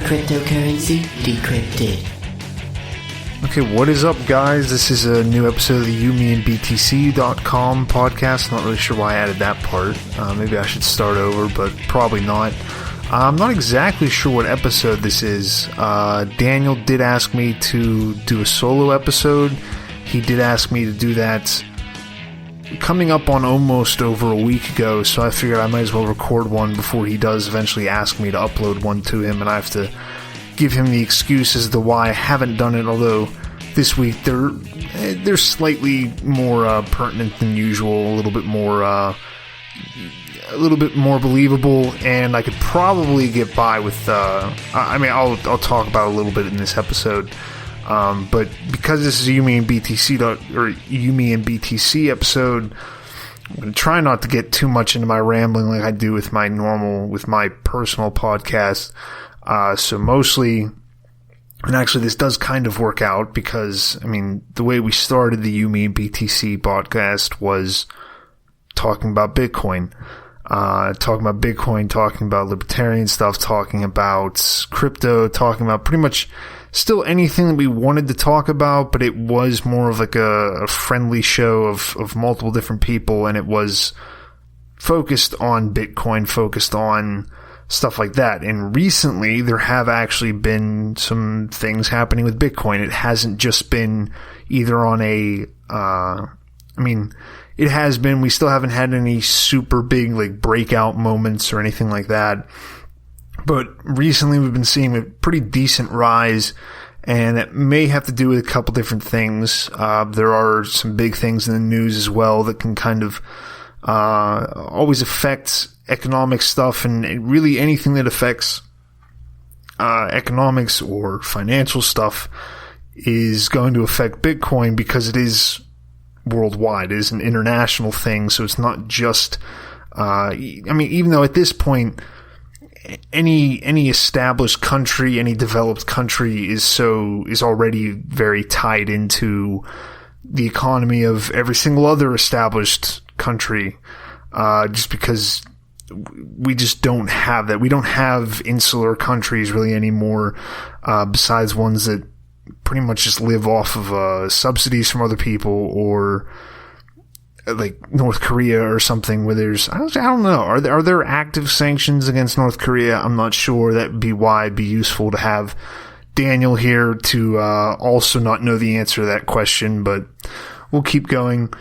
Cryptocurrency Decrypted. Okay, what is up, guys? This is a new episode of the YMB podcast. Not really sure why I added that part. Maybe I should start over, but probably not. I'm not exactly sure what episode this is. Daniel did ask me to do a solo episode. He did ask me to do that coming up on almost over a week ago, so I figured I might as well record one before he does eventually ask me to upload one to him, and I have to give him the excuse as to why I haven't done it, although this week they're slightly more pertinent than usual, a little bit more believable, and I could probably get by with I'll talk about a little bit in this episode, but because this is a YMB and BTC episode, I'm going to try not to get too much into my rambling like I do with my personal podcast. So mostly, and actually this does kind of work out because, the way we started the YMB BTC podcast was talking about Bitcoin. Talking about libertarian stuff, talking about crypto, talking about pretty much still anything that we wanted to talk about, but it was more of like a friendly show of multiple different people, and it was focused on Bitcoin, focused on stuff like that. And recently, there have actually been some things happening with Bitcoin. It hasn't just been either on it has been, we still haven't had any super big like breakout moments or anything like that. But recently we've been seeing a pretty decent rise, and it may have to do with a couple different things. There are some big things in the news as well that can kind of always affect economic stuff, and really anything that affects economics or financial stuff is going to affect Bitcoin because it is worldwide. It is an international thing, so it's not just even though at this point any established country, any developed country is already very tied into the economy of every single other established country, just because we just don't have that. We don't have insular countries really anymore, besides ones that pretty much just live off of subsidies from other people, or like North Korea or something where there's, I don't know, are there active sanctions against North Korea? I'm not sure. That would be why it'd be useful to have Daniel here to also not know the answer to that question, but we'll keep going.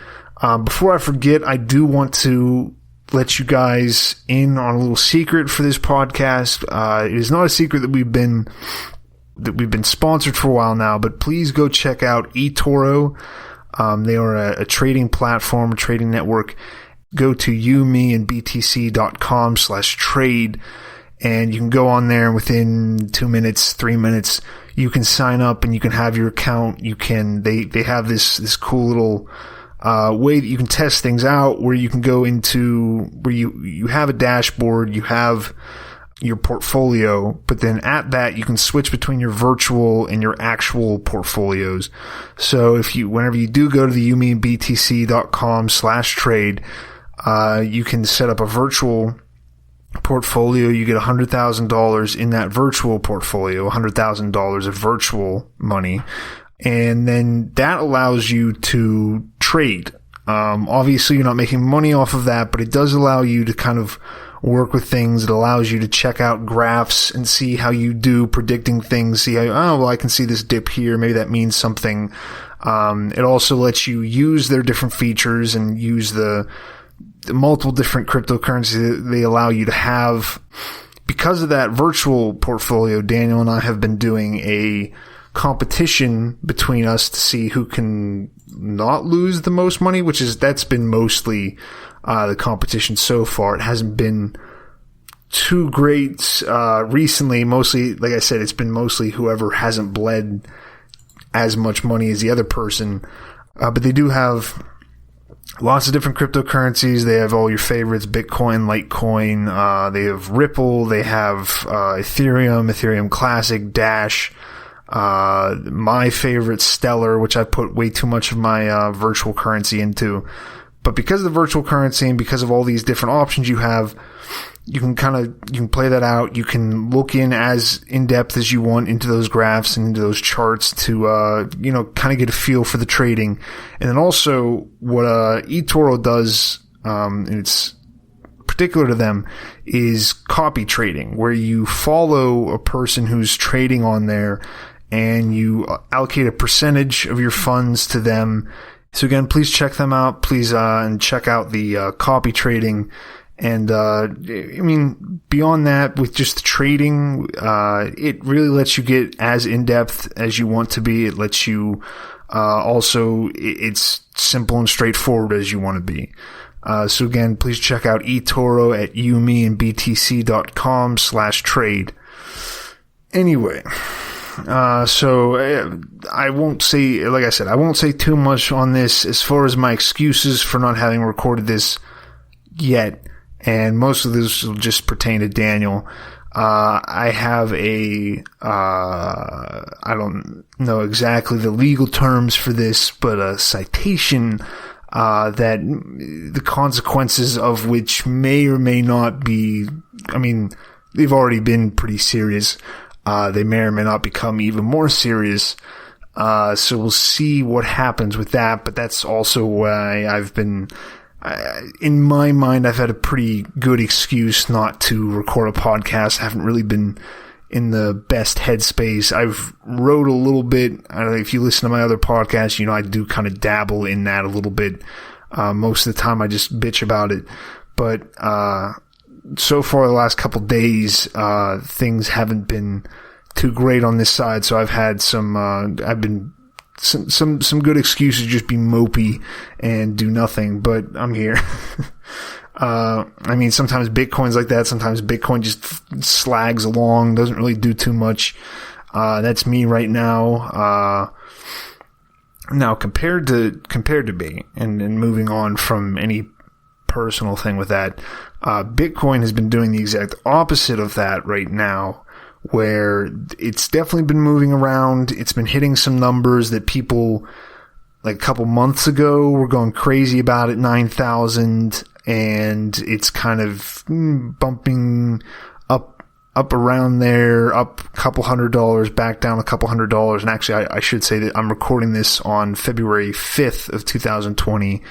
Before I forget, I do want to let you guys in on a little secret for this podcast. It is not a secret that we've been sponsored for a while now, but please go check out eToro. They are a trading platform, a trading network. Go to youmeandbtc.com/trade, and you can go on there, and within 2 minutes, 3 minutes, you can sign up and you can have your account. They have this cool little way that you can test things out, where you can go into where you have a dashboard, you have your portfolio, but then at that you can switch between your virtual and your actual portfolios. So whenever you do go to the youmeandbtc.com/trade, you can set up a virtual portfolio. You get $100,000 in that virtual portfolio, $100,000 of virtual money. And then that allows you to trade. Obviously you're not making money off of that, but it does allow you to kind of work with things. It allows you to check out graphs and see how you do predicting things, see how, I can see this dip here, maybe that means something. It also lets you use their different features and use the multiple different cryptocurrencies that they allow you to have. Because of that virtual portfolio, Daniel and I have been doing a competition between us to see who can not lose the most money, that's been mostly the competition so far. It hasn't been too great recently. Mostly, like I said, it's been mostly whoever hasn't bled as much money as the other person. But they do have lots of different cryptocurrencies. They have all your favorites: Bitcoin, Litecoin. They have Ripple. They have Ethereum Classic, Dash. My favorite, Stellar, which I put way too much of my virtual currency into. But because of the virtual currency and because of all these different options you have, you can play that out. You can look as in depth as you want into those graphs and into those charts to, kind of get a feel for the trading. And then also what, eToro does, and it's particular to them, is copy trading, where you follow a person who's trading on there and you allocate a percentage of your funds to them. So again, please check them out. Please, and check out the, copy trading. And, beyond that, with just the trading, it really lets you get as in-depth as you want to be. It lets you, it's simple and straightforward as you want to be. So again, please check out eToro at umeandbtc.com/trade. Anyway, so I won't say, like I said, I won't say too much on this as far as my excuses for not having recorded this yet. And most of this will just pertain to Daniel. I have I don't know exactly the legal terms for this, but a citation, that the consequences of which may or may not be, they've already been pretty serious. They may or may not become even more serious. So we'll see what happens with that, but that's also why I've been, in my mind, I've had a pretty good excuse not to record a podcast. I haven't really been in the best headspace. I've wrote a little bit. I don't know if you listen to my other podcasts, I do kind of dabble in that a little bit. Most of the time I just bitch about it. But, so far the last couple days, things haven't been too great on this side. So I've had some good excuses to just be mopey and do nothing, but I'm here. Sometimes Bitcoin's like that. Sometimes Bitcoin just slags along, doesn't really do too much. That's me right now. Now compared to me and moving on from any personal thing with that, Bitcoin has been doing the exact opposite of that right now, where it's definitely been moving around. It's been hitting some numbers that people, like a couple months ago, were going crazy about at 9,000, and it's kind of bumping up around there, up a couple $100, back down a couple $100. And actually, I should say that I'm recording this on February 5th of 2020.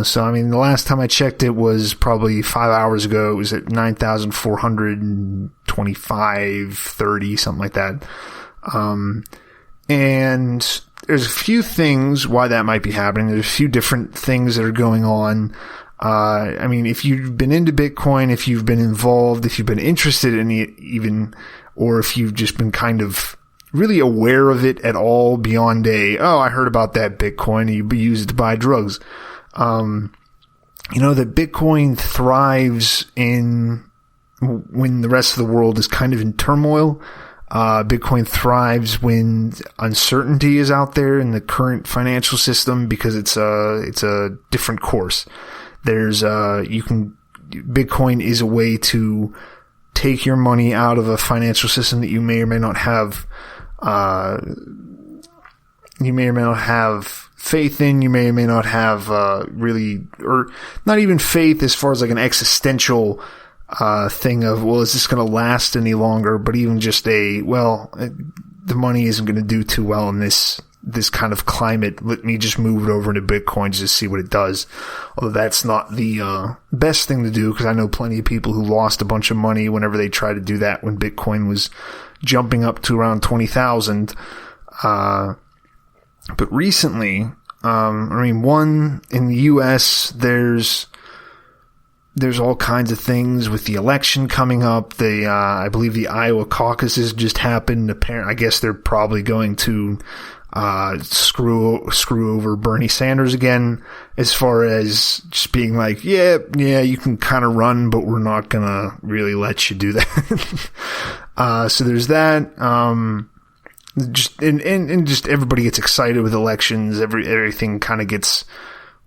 So the last time I checked it was probably 5 hours ago. It was at 9,425.30, something like that. And there's a few things why that might be happening. There's a few different things that are going on. If you've been into Bitcoin, if you've been involved, if you've been interested in it even, or if you've just been kind of really aware of it at all beyond I heard about that Bitcoin and you use it to buy drugs. That Bitcoin thrives when the rest of the world is kind of in turmoil. Bitcoin thrives when uncertainty is out there in the current financial system, because it's a different course. Bitcoin is a way to take your money out of a financial system that you may or may not have, faith in. You may or may not have, really, or not even faith as far as like an existential, thing of, is this going to last any longer? But even just the money isn't going to do too well in this kind of climate. Let me just move it over into Bitcoin just to see what it does. Although that's not the best thing to do, because I know plenty of people who lost a bunch of money whenever they tried to do that when Bitcoin was jumping up to around 20,000. But recently, one, in the U.S., there's all kinds of things with the election coming up. I believe the Iowa caucuses just happened. I guess they're probably going to screw over Bernie Sanders again, as far as just being like, yeah, you can kind of run, but we're not gonna really let you do that. So there's that. Just everybody gets excited with elections. Everything kind of gets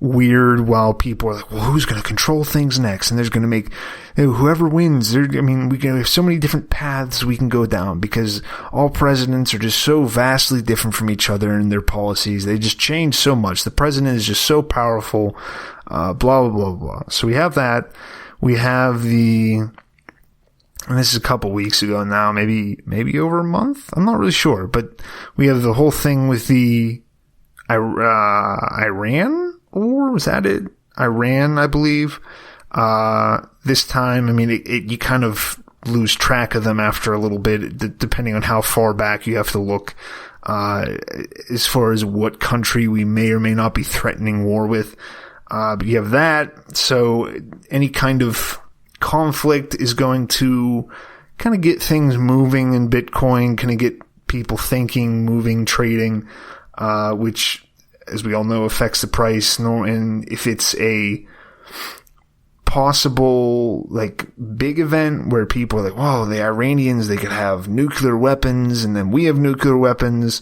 weird while people are like, well, who's going to control things next? And there's going to make whoever wins. We have so many different paths we can go down, because all presidents are just so vastly different from each other in their policies. They just change so much. The president is just so powerful, blah, blah, blah, blah. So we have that. we have and this is a couple weeks ago now, maybe over a month. I'm not really sure, but we have the whole thing with the Iran, or was that it? Iran, I believe. This time, I mean, you kind of lose track of them after a little bit, depending on how far back you have to look, as far as what country we may or may not be threatening war with. But you have that. So any kind of conflict is going to kind of get things moving in Bitcoin, kind of get people thinking, moving, trading, which, as we all know, affects the price. And if it's a possible, like, big event where people are like, whoa, the Iranians, they could have nuclear weapons, and then we have nuclear weapons.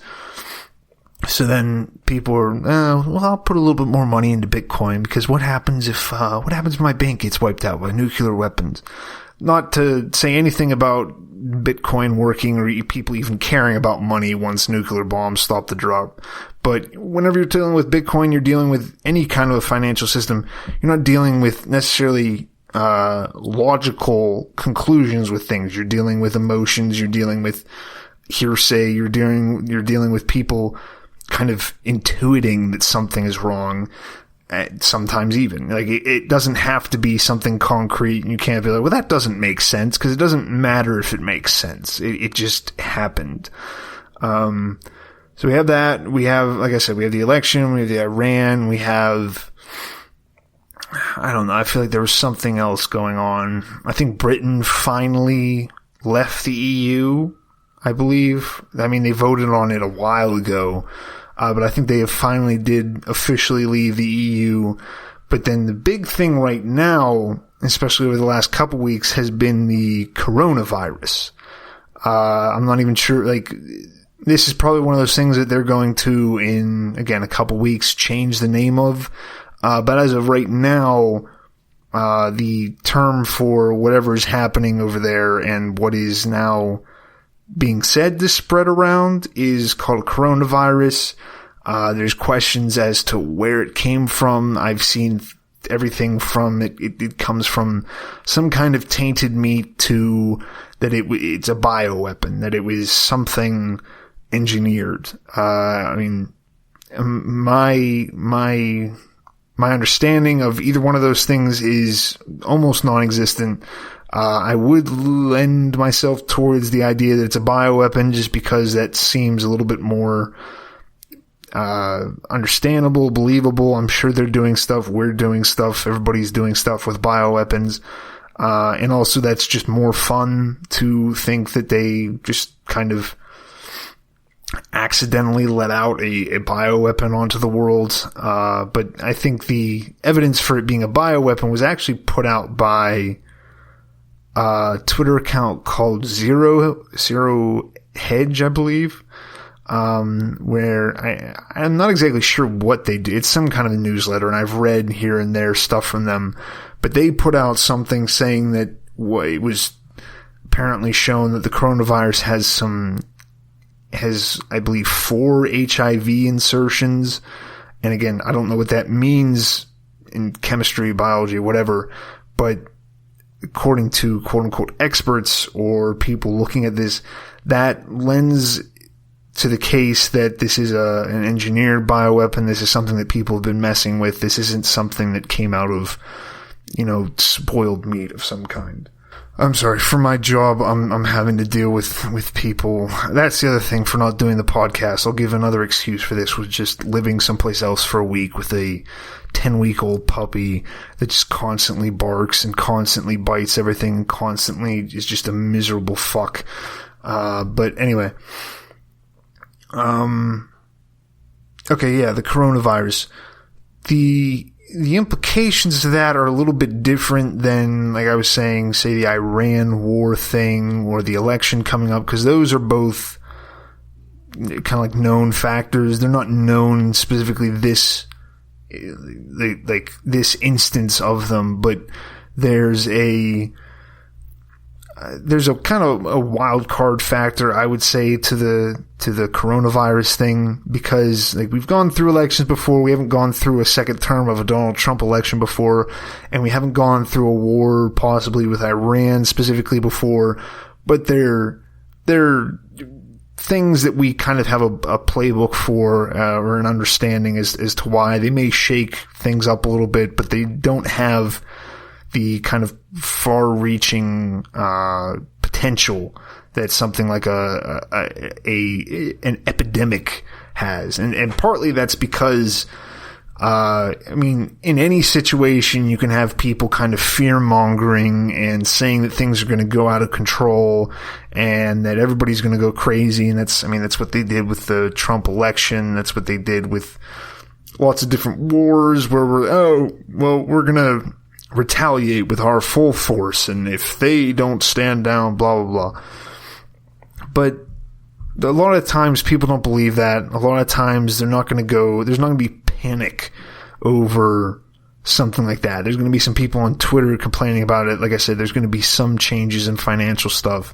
So then people are, well, I'll put a little bit more money into Bitcoin, because what happens if my bank gets wiped out by nuclear weapons? Not to say anything about Bitcoin working or people even caring about money once nuclear bombs stop the drop. But whenever you're dealing with Bitcoin, you're dealing with any kind of a financial system. You're not dealing with necessarily logical conclusions with things. You're dealing with emotions. You're dealing with hearsay. You're dealing with people kind of intuiting that something is wrong. Sometimes even, like, it doesn't have to be something concrete, and you can't be like, well, that doesn't make sense, because it doesn't matter if it makes sense. It just happened. So we have that. We have, like I said, we have the election, we have the Iran, we have, I don't know, I feel like there was something else going on. I think Britain finally left the EU, I believe. I mean, they voted on it a while ago. But I think they have finally did officially leave the EU. But then the big thing right now, especially over the last couple weeks, has been the coronavirus. I'm not even sure, like, this is probably one of those things that they're going to, in, again, a couple weeks, change the name of. But as of right now, the term for whatever is happening over there and what is now being said to spread around is called coronavirus. There's questions as to where it came from. I've seen everything from it comes from some kind of tainted meat to that it's a bioweapon, that it was something engineered. I mean, my understanding of either one of those things is almost non-existent. I would lend myself towards the idea that it's a bioweapon, just because that seems a little bit more understandable, believable. I'm sure they're doing stuff, we're doing stuff, everybody's doing stuff with bioweapons. And also that's just more fun to think that they just kind of accidentally let out a bioweapon onto the world. But I think the evidence for it being a bioweapon was actually put out by Twitter account called Zero Hedge, I believe, where I'm not exactly sure what they do. It's some kind of a newsletter, and I've read here and there stuff from them, but they put out something saying that it was apparently shown that the coronavirus has, I believe, 4 HIV insertions. And again, I don't know what that means in chemistry, biology, whatever, but according to quote-unquote experts or people looking at this, that lends to the case that this is an engineered bioweapon. This is something that people have been messing with. This isn't something that came out of, spoiled meat of some kind. I'm sorry, for my job, I'm having to deal with people. That's the other thing for not doing the podcast. I'll give another excuse for this, was just living someplace else for a week with a 10-week-old puppy that just constantly barks and constantly bites everything and constantly is just a miserable fuck. But anyway. Okay, yeah, the coronavirus. The implications to that are a little bit different than, like I was saying, say the Iran war thing or the election coming up, because those are both kind of like known factors. They're not known specifically this instance of them, but there's a kind of a wild card factor, I would say, to to the coronavirus thing, because like we've gone through elections before. We haven't gone through a second term of a Donald Trump election before, and we haven't gone through a war possibly with Iran specifically before, but they're things that we kind of have a playbook for, or an understanding as to why they may shake things up a little bit, but they don't have the kind of far-reaching potential that something like an epidemic has, and partly that's because I mean, in any situation, you can have people kind of fear-mongering and saying that things are going to go out of control and that everybody's going to go crazy. And that's what they did with the Trump election. That's what they did with lots of different wars where we're going to retaliate with our full force. And if they don't stand down, blah, blah, blah. But a lot of times people don't believe that. A lot of times there's not going to be panic over something like that. There's going to be some people on Twitter complaining about it. Like I said, there's going to be some changes in financial stuff,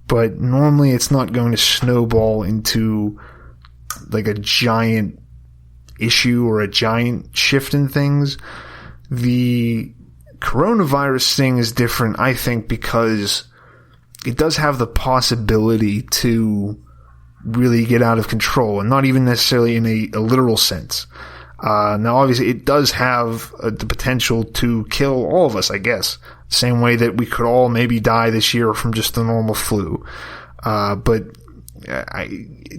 but normally it's not going to snowball into like a giant issue or a giant shift in things. The coronavirus thing is different, I think, because it does have the possibility to really get out of control, and not even necessarily in a literal sense. Now, obviously, it does have the potential to kill all of us, I guess. Same way that we could all maybe die this year from just the normal flu.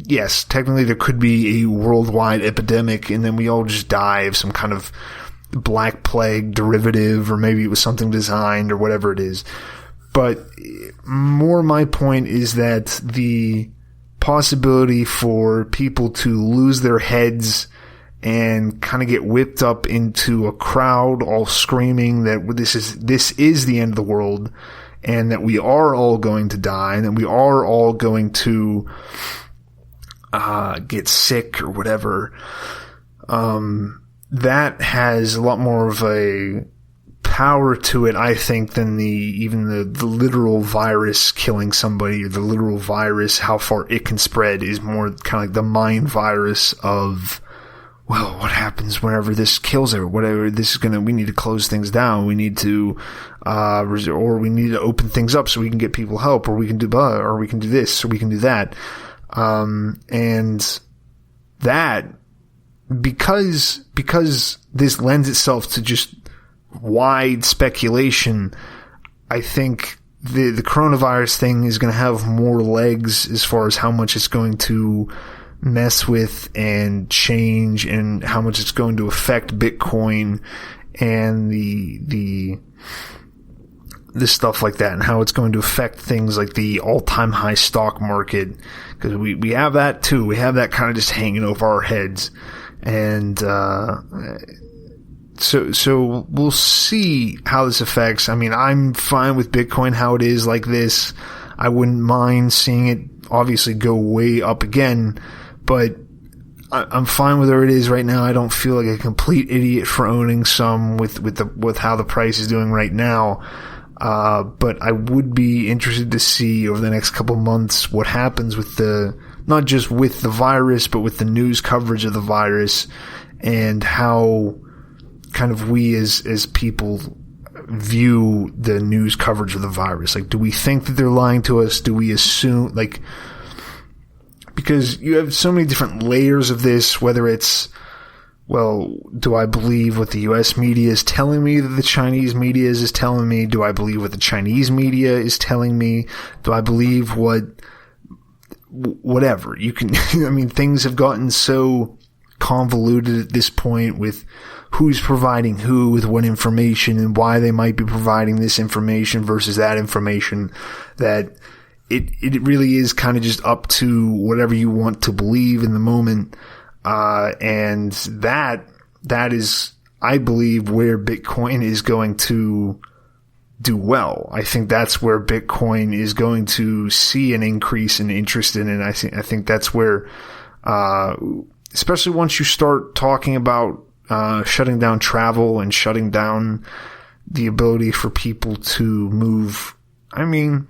Yes, technically there could be a worldwide epidemic, and then we all just die of some kind of black plague derivative, or maybe it was something designed, or whatever it is. But more my point is that the possibility for people to lose their heads and kind of get whipped up into a crowd all screaming that this is the end of the world, and that we are all going to die, and that we are all going to get sick or whatever, that has a lot more of a power to it, I think, than even the literal virus killing somebody, or the literal virus, how far it can spread, is more kind of like the mind virus of, well, what happens whenever this kills her? Whatever this is we need to close things down. We need to, or we need to open things up so we can get people help, or we can do this, or we can do that. And that, because this lends itself to just wide speculation, I think the coronavirus thing is going to have more legs as far as how much it's going to mess with and change, and how much it's going to affect Bitcoin and the stuff like that, and how it's going to affect things like the all-time high stock market, because we have that too. We have that kind of just hanging over our heads, and so we'll see how this affects. I mean, I'm fine with Bitcoin how it is like this. I wouldn't mind seeing it obviously go way up again, but I'm fine with where it is right now. I don't feel like a complete idiot for owning some with how the price is doing right now. But I would be interested to see over the next couple months what happens with not just with the virus, but with the news coverage of the virus, and how kind of we as people view the news coverage of the virus. Like, do we think that they're lying to us? Do we assume, like, because you have so many different layers of this, whether it's, well, do I believe what the U.S. media is telling me that the Chinese media is telling me? Do I believe what the Chinese media is telling me? Do I believe whatever? You can, I mean, things have gotten so convoluted at this point with who's providing who with what information, and why they might be providing this information versus that information, that it really is kind of just up to whatever you want to believe in the moment. And that is, I believe, where Bitcoin is going to do well. I think that's where Bitcoin is going to see an increase in interest in it. I think that's where, especially once you start talking about shutting down travel and shutting down the ability for people to move. I mean,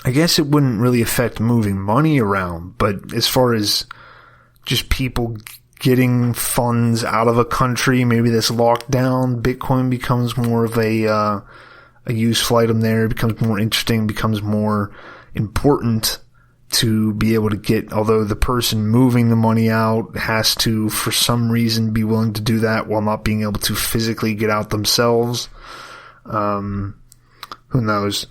I guess it wouldn't really affect moving money around, but as far as just people getting funds out of a country, maybe that's locked down, Bitcoin becomes more of a useful item there, becomes more interesting, becomes more important to be able to get, although the person moving the money out has to, for some reason, be willing to do that while not being able to physically get out themselves. Who knows?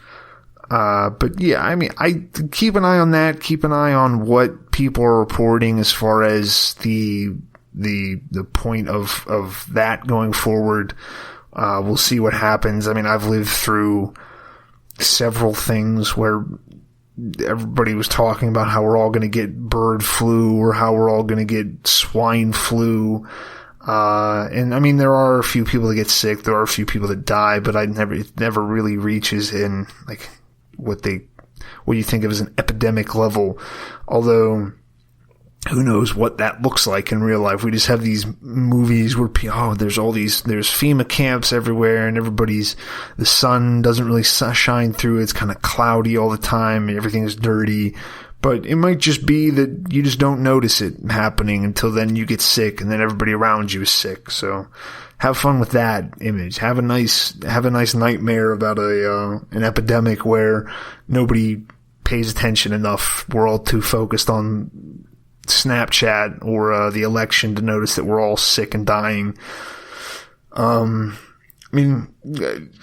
But yeah, I mean, I keep an eye on that, keep an eye on what people are reporting as far as the point of that going forward. We'll see what happens. I mean, I've lived through several things where everybody was talking about how we're all going to get bird flu or how we're all going to get swine flu. And I mean, there are a few people that get sick. There are a few people that die, but it never really reaches in like what you think of as an epidemic level. Although, who knows what that looks like in real life. We just have these movies where, there's FEMA camps everywhere and the sun doesn't really shine through. It's kind of cloudy all the time and everything is dirty. But it might just be that you just don't notice it happening until then you get sick and then everybody around you is sick. So have fun with that image. Have a nice nightmare about an epidemic where nobody pays attention enough. We're all too focused on Snapchat or the election to notice that we're all sick and dying. I mean,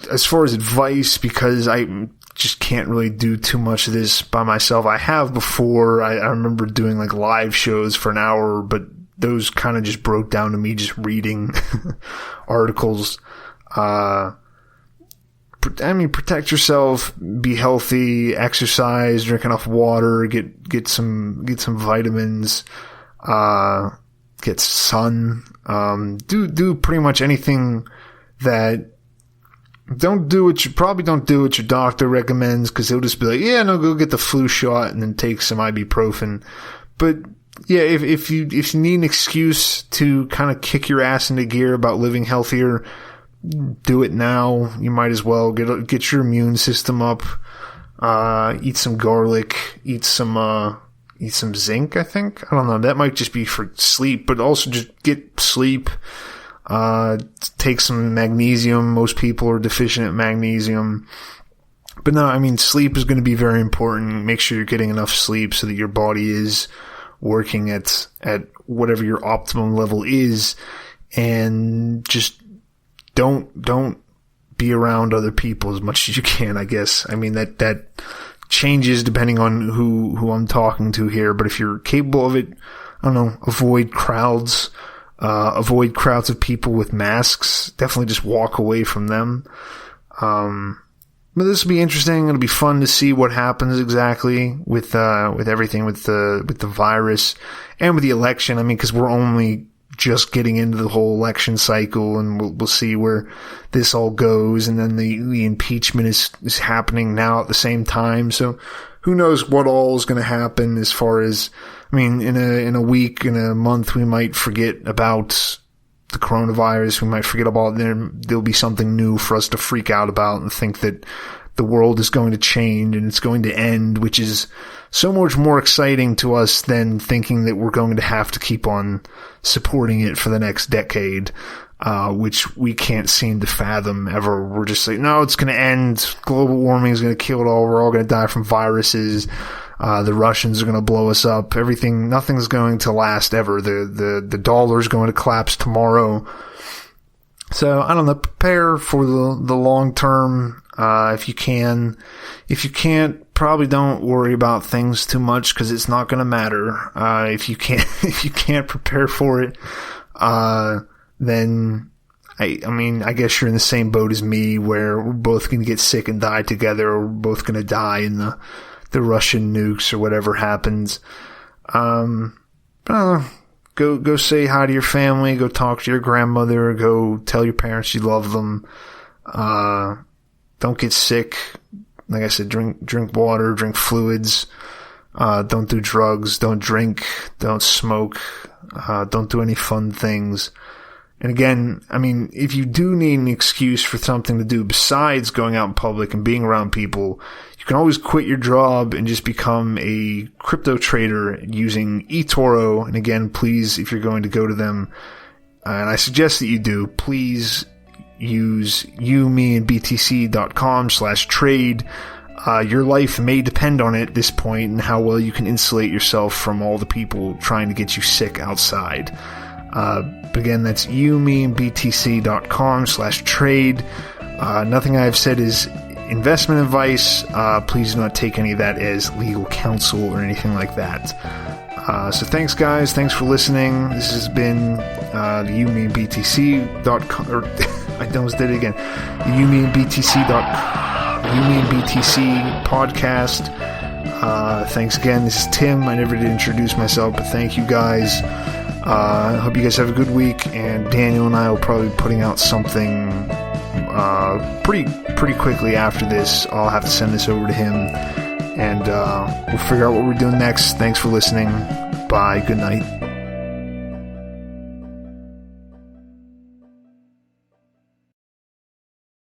as far as advice, because I just can't really do too much of this by myself. I have before. I remember doing like live shows for an hour, but those kind of just broke down to me just reading articles. Protect yourself, be healthy, exercise, drink enough water, get some vitamins, get sun, do pretty much anything that don't do what your doctor recommends, because he'll just be like, yeah, no, go get the flu shot and then take some ibuprofen. But yeah, if you need an excuse to kind of kick your ass into gear about living healthier, do it now. You might as well get your immune system up. Eat some garlic. Eat some zinc. I think. I don't know. That might just be for sleep, but also just get sleep. Take some magnesium. Most people are deficient at magnesium. But no, I mean, sleep is going to be very important. Make sure you're getting enough sleep so that your body is working at whatever your optimum level is, and just don't be around other people as much as you can, I guess. I mean, that changes depending on who I'm talking to here, but if you're capable of it, I don't know, avoid crowds of people with masks. Definitely just walk away from them. But this will be interesting. It'll be fun to see what happens exactly with everything, with the virus and with the election. I mean, because we're only just getting into the whole election cycle, and we'll see where this all goes. And then the impeachment is happening now at the same time. So who knows what all is going to happen as far as, I mean, in a week, in a month, we might forget about the coronavirus. We might forget about there'll be something new for us to freak out about and think that the world is going to change and it's going to end, which is so much more exciting to us than thinking that we're going to have to keep on supporting it for the next decade, which we can't seem to fathom ever. We're just like, no, it's going to end. Global warming is going to kill it all. We're all going to die from viruses. The Russians are going to blow us up. Nothing's going to last ever. The dollar is going to collapse tomorrow. So I don't know, prepare for the long term, if you can. If you can't, probably don't worry about things too much, because it's not going to matter. If you can't prepare for it, then I guess you're in the same boat as me, where we're both going to get sick and die together, or we're both going to die in the Russian nukes or whatever happens. Go say hi to your family, go talk to your grandmother, go tell your parents you love them. Don't get sick. Like I said, drink water, drink fluids. Don't do drugs, don't drink, don't smoke, don't do any fun things. And again, I mean, if you do need an excuse for something to do besides going out in public and being around people, you can always quit your job and just become a crypto trader using eToro. And again, please, if you're going to go to them, and I suggest that you do, please use youmeandbtc.com/trade. Your life may depend on it at this point and how well you can insulate yourself from all the people trying to get you sick outside. But again, that's youmeandbtc.com/trade. Nothing I have said is investment advice. Please do not take any of that as legal counsel or anything like that. So thanks, guys. Thanks for listening. This has been the youmeandbtc.com, or I almost did it again. The YouMeAndBTC podcast. Thanks again. This is Tim. I never did introduce myself, but thank you guys. I hope you guys have a good week, and Daniel and I will probably be putting out something pretty quickly after this. I'll have to send this over to him, and we'll figure out what we're doing next. Thanks for listening. Bye. Good night.